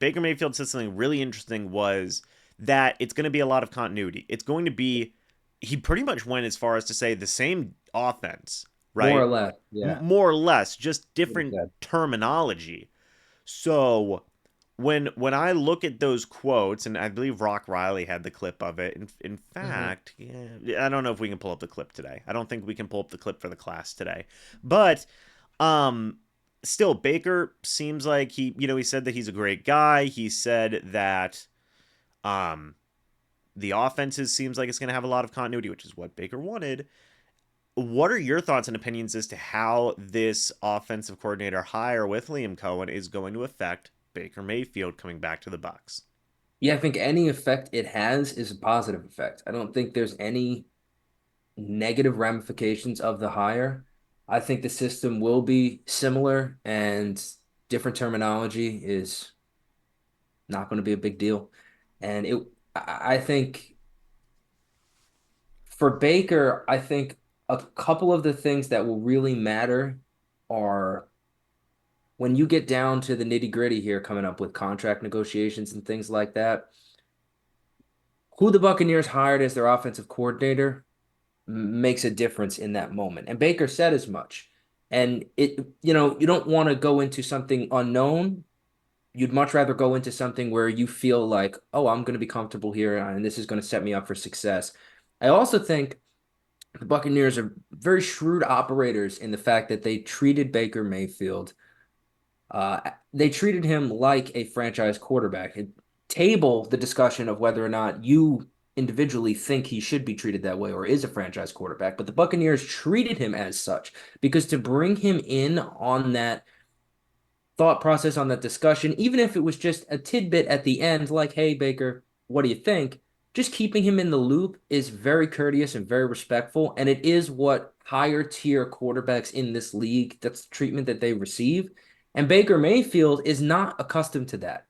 Baker Mayfield said something really interesting was that it's going to be a lot of continuity. It's going to be, he pretty much went as far as to say the same offense, More right? or less. Yeah. More or less, just What he different said. terminology. So when I look at those quotes, and I believe Rock Riley had the clip of it. In Hmm. fact, yeah, I don't know if we can pull up the clip today. I don't think we can pull up the clip for the class today. But um, still, Baker seems like he said that he's a great guy. He said that um, the offenses seems like it's going to have a lot of continuity, which is what Baker wanted. What are your thoughts and opinions as to how this offensive coordinator hire with Liam Cohen is going to affect Baker Mayfield coming back to the Bucs? Yeah, I think any effect it has is a positive effect. I don't think there's any negative ramifications of the hire. I think the system will be similar and different terminology is not going to be a big deal. And I think for Baker, I think a couple of the things that will really matter are when you get down to the nitty gritty here coming up with contract negotiations and things like that. Who the Buccaneers hired as their offensive coordinator makes a difference in that moment. And Baker said as much. And you don't want to go into something unknown. You'd much rather go into something where you feel like, oh, I'm going to be comfortable here and this is going to set me up for success. I also think the Buccaneers are very shrewd operators in the fact that they treated Baker Mayfield. They treated him like a franchise quarterback. Table the discussion of whether or not you individually think he should be treated that way or is a franchise quarterback, but the Buccaneers treated him as such because to bring him in on that thought process, on that discussion, even if it was just a tidbit at the end, like, hey, Baker, what do you think? Just keeping him in the loop is very courteous and very respectful. And it is what higher tier quarterbacks in this league, that's the treatment that they receive. And Baker Mayfield is not accustomed to that,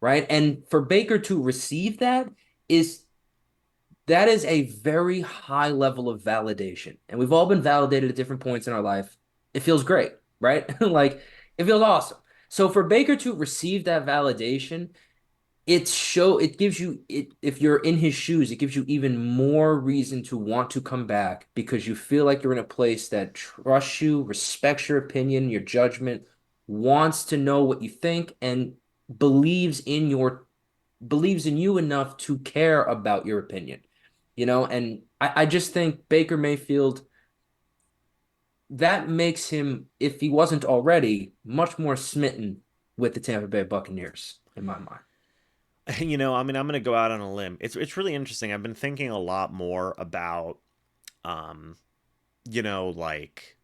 right? And for Baker to receive is that is a very high level of validation. And we've all been validated at different points in our life. It feels great, right? Like it feels awesome. So for Baker to receive that validation, it gives you it if you're in his shoes, it gives you even more reason to want to come back because you feel like you're in a place that trusts you, respects your opinion, your judgment, wants to know what you think, and believes in your believes in you enough to care about your opinion. And I just think Baker Mayfield, that makes him, if he wasn't already, much more smitten with the Tampa Bay Buccaneers, in my mind. I mean, I'm going to go out on a limb. It's really interesting. I've been thinking a lot more about, um, like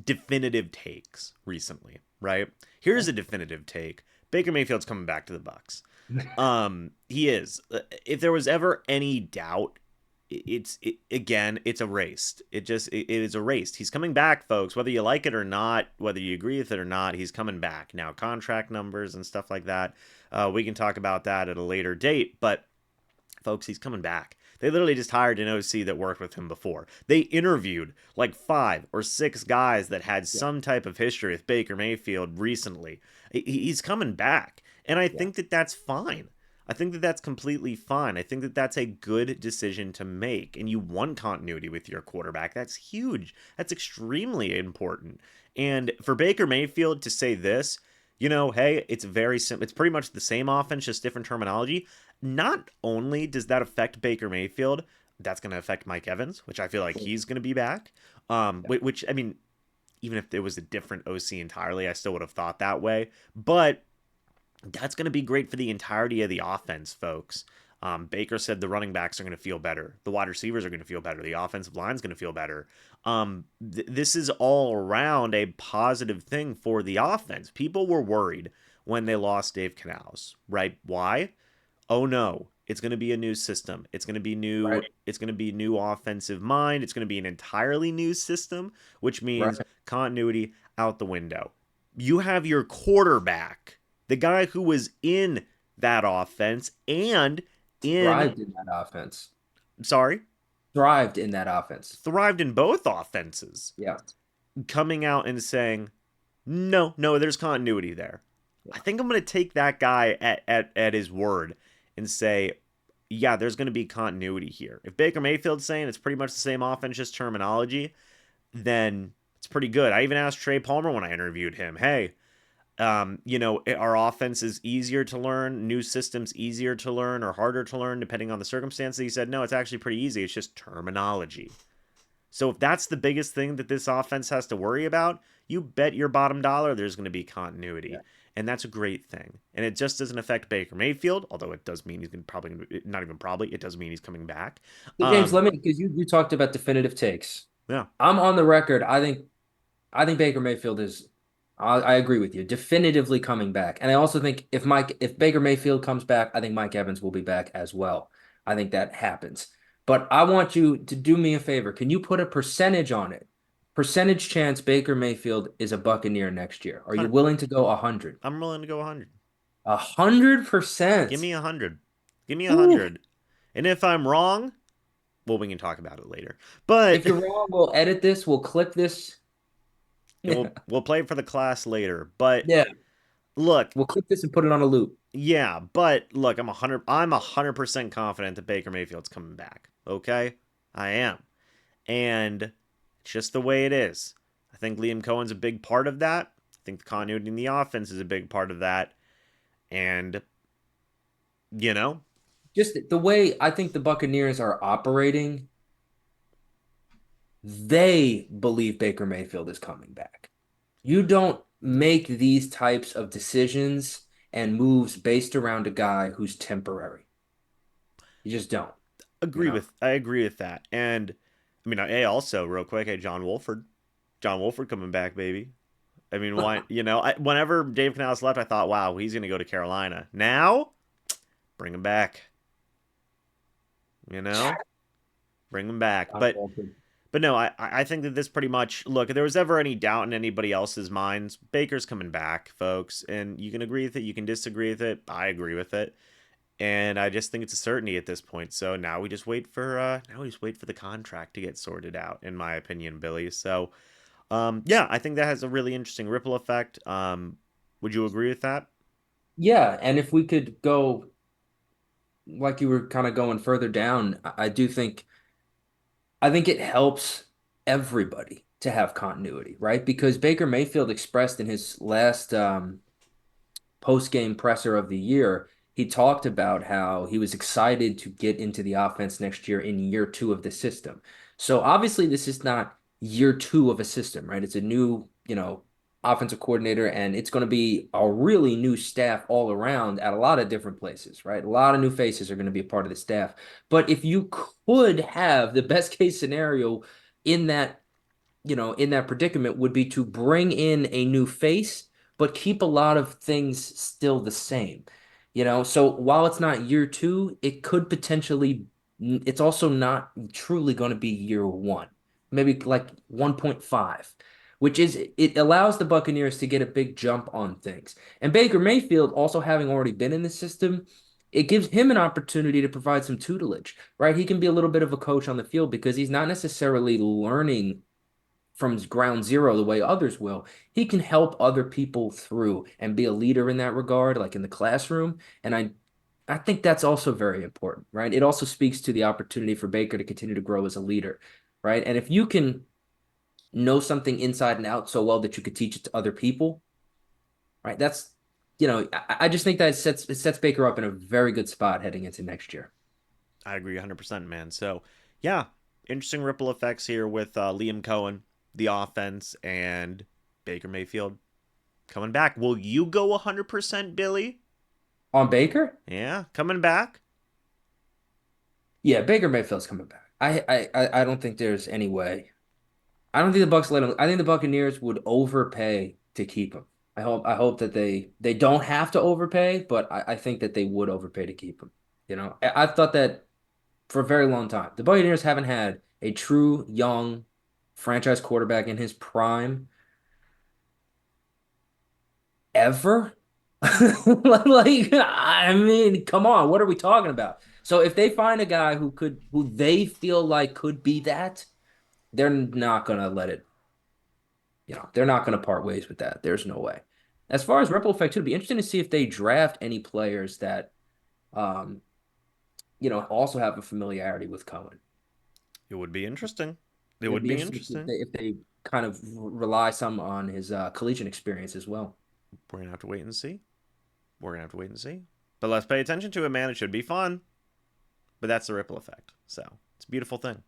definitive takes recently. Right? Here's a definitive take: Baker Mayfield's coming back to the Bucs. He is. If there was ever any doubt, again, it's erased. It is erased. He's coming back, folks. Whether you like it or not, whether you agree with it or not, he's coming back. Now, contract numbers and stuff like that, we can talk about that at a later date. But folks, he's coming back. They literally just hired an OC that worked with him before. They interviewed like 5 or 6 guys that had Yeah, some type of history with Baker Mayfield recently. He's coming back. And I yeah. think that that's fine. I think that that's completely fine. I think that that's a good decision to make. And you want continuity with your quarterback. That's huge. That's extremely important. And for Baker Mayfield to say this, hey, it's very simple. It's pretty much the same offense, just different terminology. Not only does that affect Baker Mayfield, that's going to affect Mike Evans, which I feel like he's going to be back. Which I mean, even if it was a different OC entirely, I still would have thought that way. But that's going to be great for the entirety of the offense, folks. Baker said the running backs are going to feel better. The wide receivers are going to feel better. The offensive line is going to feel better. This is all around a positive thing for the offense. People were worried when they lost Dave Canales, right? Why? Oh no, it's going to be a new system. It's going to be new. Right, It's going to be new offensive mind. It's going to be an entirely new system, which means right. continuity out the window. You have your quarterback, the guy who was in that offense and in, Thrived in that offense. sorry, Thrived in that offense. thrived in both offenses, Yeah. coming out and saying, no, no, there's continuity there. I think I'm going to take that guy at his word and say, yeah, there's going to be continuity here. If Baker Mayfield's saying it's pretty much the same offense, just terminology, then it's pretty good. I even asked Trey Palmer when I interviewed him, hey, our offense is easier to learn, new systems easier to learn or harder to learn depending on the circumstances. He said, no, it's actually pretty easy. It's just terminology. So if that's the biggest thing that this offense has to worry about, you bet your bottom dollar there's going to be continuity. And that's a great thing. And it just doesn't affect Baker Mayfield, although it does mean he's going to probably, not even probably, it does mean he's coming back. So James, Um, let me because you talked about definitive takes. yeah, I'm on the record. I think Baker Mayfield is. I agree with you. Definitively coming back, and I also think if Baker Mayfield comes back, I think Mike Evans will be back as well. I think that happens. But I want you to do me a favor. Can you put a percentage on it? Percentage chance Baker Mayfield is a Buccaneer next year. Are you willing to go 100? I'm willing to go 100. 100%. Give me 100. Give me Ooh. 100. And if I'm wrong, well, we can talk about it later. But If you're wrong, we'll edit this. We'll clip this. and Yeah. we'll play it for the class later. But Yeah. look, We'll clip this and put it on a loop. yeah, but look, I'm 100% confident that Baker Mayfield's coming back. Okay? I am. And it's just the way it is. I think Liam Cohen's a big part of that. I think the continuity in the offense is a big part of that. And you know, Just the way I think the Buccaneers are operating, they believe Baker Mayfield is coming back. You don't make these types of decisions and moves based around a guy who's temporary. You just don't, you know? I agree with that. And I mean, hey, also real quick, hey, John Wolford coming back, baby. I mean, why? Whenever Dave Canales left, I thought, wow, he's gonna go to Carolina. Now, bring him back. You know, bring him back. But no, I think that this pretty much look. If there was ever any doubt in anybody else's minds, Baker's coming back, folks. And you can agree with it, you can disagree with it. I agree with it, and I just think it's a certainty at this point. So now we just wait for the contract to get sorted out, in my opinion, Billy. So yeah, I think that has a really interesting ripple effect. Would you agree with that? Yeah, and if we could go like you were kind of going further down, I think it helps everybody to have continuity, right? Because Baker Mayfield expressed in his last post-game presser of the year, he talked about how he was excited to get into the offense next year in year two of the system. So obviously this is not year two of a system, right? It's a new, offensive coordinator, and it's going to be a really new staff all around at a lot of different places, right? A lot of new faces are going to be a part of the staff. But if you could have the best case scenario in that predicament would be to bring in a new face, but keep a lot of things still the same. So while it's not year two, it could potentially, it's also not truly going to be year one, maybe like 1.5, which is, it allows the Buccaneers to get a big jump on things. And Baker Mayfield, also having already been in the system, it gives him an opportunity to provide some tutelage, right? He can be a little bit of a coach on the field because he's not necessarily learning from ground zero the way others will. He can help other people through and be a leader in that regard, like in the classroom. And I think that's also very important, right? It also speaks to the opportunity for Baker to continue to grow as a leader, right? And if you can know something inside and out so well that you could teach it to other people, right? I just think that it sets Baker up in a very good spot heading into next year. I agree 100%, man. So yeah, interesting ripple effects here with Liam Cohen, the offense, and Baker Mayfield coming back. Will you go 100%, Billy? On Baker? Yeah, coming back. Yeah, Baker Mayfield's coming back. I don't think there's any way. I don't think the Bucs let him. I think the Buccaneers would overpay to keep him. I hope that they don't have to overpay, but I think that they would overpay to keep him. I've thought that for a very long time. The Buccaneers haven't had a true young franchise quarterback in his prime ever. Like, I mean, come on, what are we talking about? So if they find a guy who they feel like could be that, they're not gonna let it, they're not gonna part ways with that. There's no way. As far as ripple effect, too, it'd be interesting to see if they draft any players that, um, also have a familiarity with Cohen. It would be interesting. It It'd would be be interesting to see interesting. if they kind of rely some on his collegiate experience as well. We're gonna have to wait and see. We're gonna have to wait and see. But let's pay attention to it, man. It should be fun. But that's the ripple effect. So it's a beautiful thing.